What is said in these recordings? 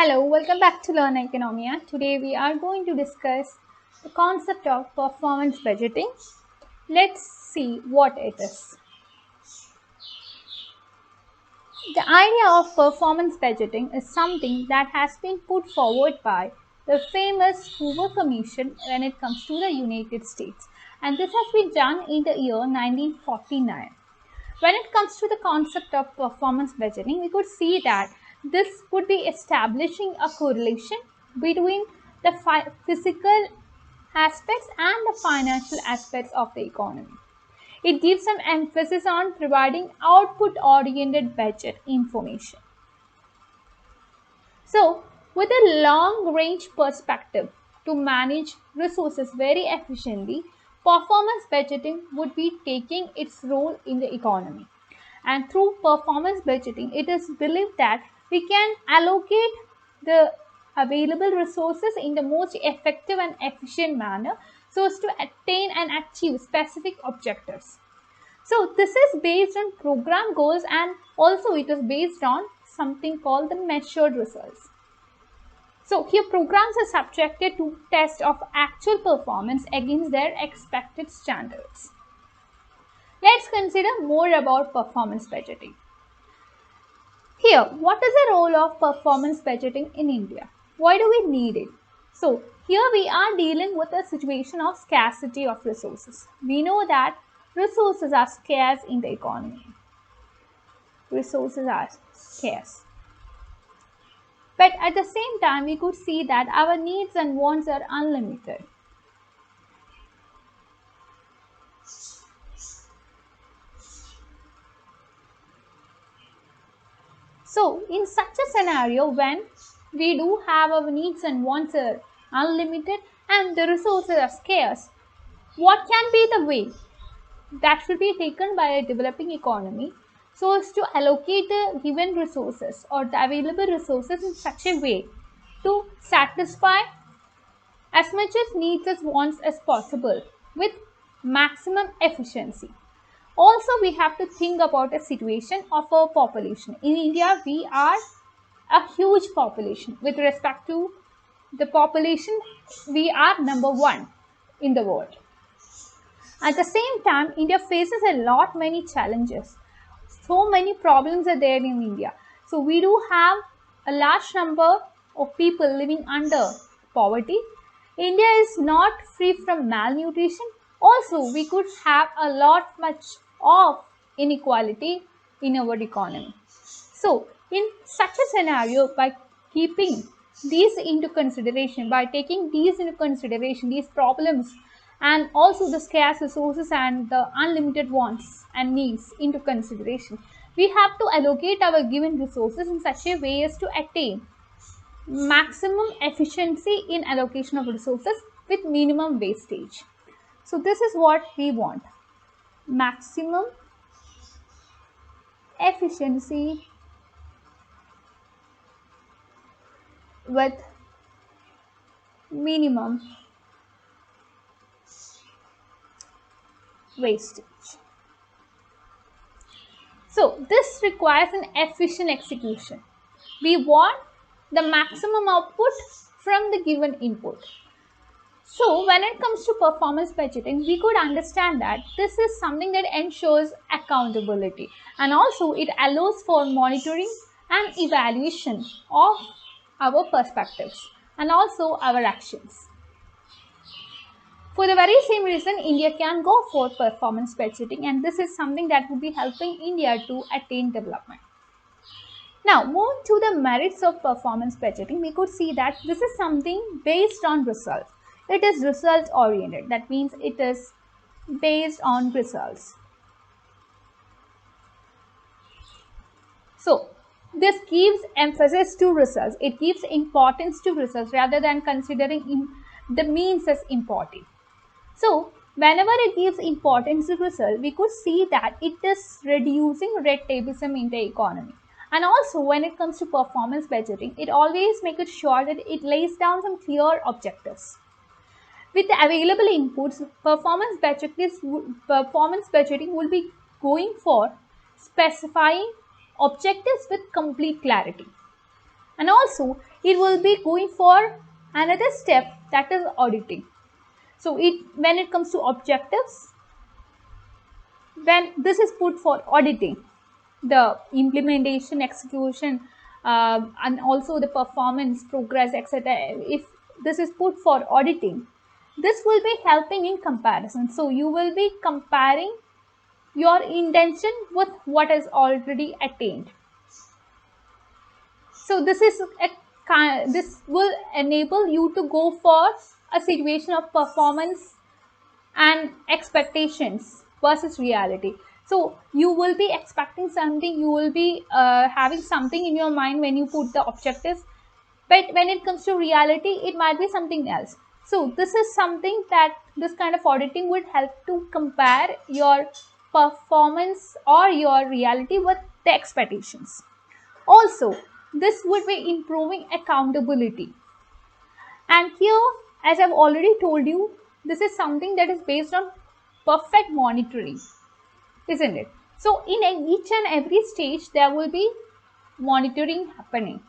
Hello, welcome back to Learn Oikonomia. Today we are going to discuss the concept of performance budgeting. Let's see what it is. The idea of performance budgeting is something that has been put forward by the famous Hoover Commission when it comes to the United States, and this has been done in the year 1949. When it comes to the concept of performance budgeting, we could see that this would be establishing a correlation between the physical aspects and the financial aspects of the economy. It gives an emphasis on providing output-oriented budget information. So, with a long-range perspective to manage resources very efficiently, performance budgeting would be taking its role in the economy. And through performance budgeting, it is believed that we can allocate the available resources in the most effective and efficient manner so as to attain and achieve specific objectives. So this is based on program goals, and also it is based on something called the measured results. So here programs are subjected to test of actual performance against their expected standards. Let's consider more about performance budgeting. Here, what is the role of performance budgeting in India? Why do we need it? So, here we are dealing with a situation of scarcity of resources. We know that resources are scarce in the economy. Resources are scarce. But at the same time, we could see that our needs and wants are unlimited. So, in such a scenario, when we do have our needs and wants are unlimited and the resources are scarce, what can be the way that should be taken by a developing economy so as to allocate the given resources or the available resources in such a way to satisfy as much as needs as wants as possible with maximum efficiency. Also, we have to think about a situation of our population. In India, we are a huge population. With respect to the population, we are number one in the world. At the same time, India faces many challenges. So many problems are there in India. So we do have a large number of people living under poverty. India is not free from malnutrition. Also, we could have much of inequality in our economy. So, in such a scenario, by keeping these into consideration, by taking these into consideration, these problems, and also the scarce resources and the unlimited wants and needs into consideration, we have to allocate our given resources in such a way as to attain maximum efficiency in allocation of resources with minimum wastage. So this is what we want: maximum efficiency with minimum wastage. So this requires an efficient execution. We want the maximum output from the given input. So when it comes to performance budgeting, we could understand that this is something that ensures accountability, and also it allows for monitoring and evaluation of our perspectives and also our actions. For the very same reason, India can go for performance budgeting, and this is something that would be helping India to attain development. Now, moving to the merits of performance budgeting, we could see that this is something based on results. It is result oriented. That means it is based on results. So, this gives emphasis to results. It gives importance to results rather than considering the means as important. So, whenever it gives importance to result, we could see that it is reducing red tapeism in the economy. And also, when it comes to performance budgeting, it always makes sure that it lays down some clear objectives. With the available inputs, performance budgeting will be going for specifying objectives with complete clarity. And also, it will be going for another step, that is auditing. So when it comes to objectives, when this is put for auditing, the implementation, execution, and also the performance, progress, etc. If this is put for auditing, this will be helping in comparison. So you will be comparing your intention with what is already attained. So this will enable you to go for a situation of performance and expectations versus reality. So you will be expecting something, you will be having something in your mind when you put the objectives, but when it comes to reality, it might be something else. So this is something that this kind of auditing would help to compare your performance or your reality with the expectations. Also, this would be improving accountability. And here, as I've already told you, this is something that is based on perfect monitoring, isn't it? So in each and every stage, there will be monitoring happening.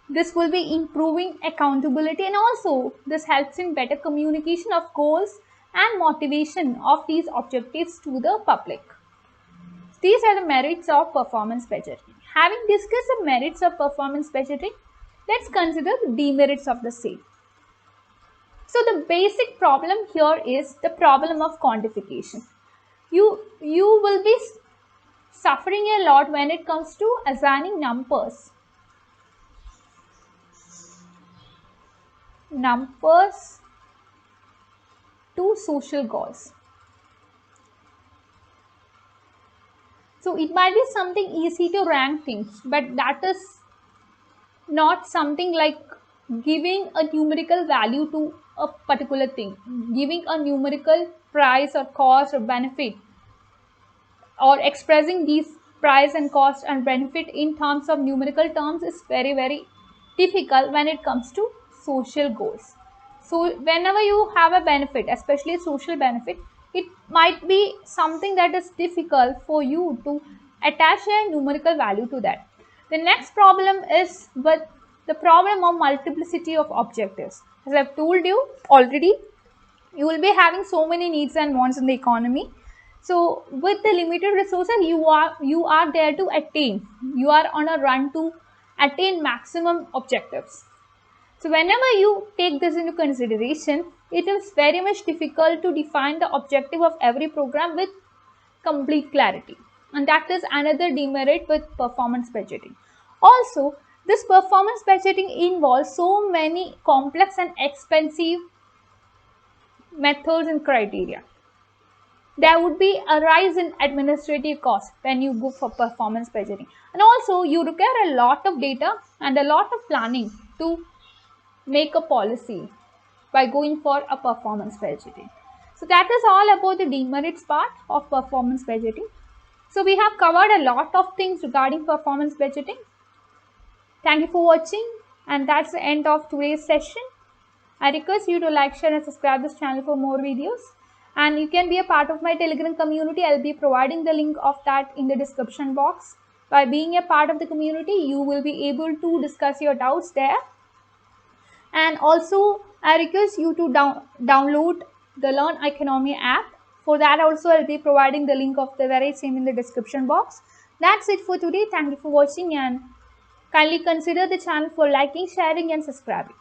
This will be improving accountability, and also this helps in better communication of goals and motivation of these objectives to the public. These are the merits of performance budgeting. Having discussed the merits of performance budgeting, let's consider the demerits of the same. So the basic problem here is the problem of quantification. You will be suffering a lot when it comes to assigning numbers to social goals. So it might be something easy to rank things, but that is not something like giving a numerical value to a particular thing, giving a numerical price or cost or benefit, or expressing these price and cost and benefit in terms of numerical terms is very, very difficult when it comes to social goals. So whenever you have a benefit, especially a social benefit, it might be something that is difficult for you to attach a numerical value to that. The next problem is with the problem of multiplicity of objectives. As I've told you already, you will be having so many needs and wants in the economy. So with the limited resources, you are there to attain. You are on a run to attain maximum objectives. So whenever you take this into consideration, it is very much difficult to define the objective of every program with complete clarity. And that is another demerit with performance budgeting. Also, this performance budgeting involves so many complex and expensive methods and criteria. There would be a rise in administrative costs when you go for performance budgeting. And also, you require a lot of data and a lot of planning to make a policy by going for a performance budgeting. So that is all about the demerits part of performance budgeting. So we have covered a lot of things regarding performance budgeting. Thank you for watching, and that's the end of today's session. I request you to like, share and subscribe this channel for more videos. And you can be a part of my Telegram community. I'll be providing the link of that in the description box. By being a part of the community, you will be able to discuss your doubts there. And also, I request you to download the Learn Oikonomia app. For that also, I'll be providing the link of the very same in the description box. That's it for today. Thank you for watching, and kindly consider the channel for liking, sharing and subscribing.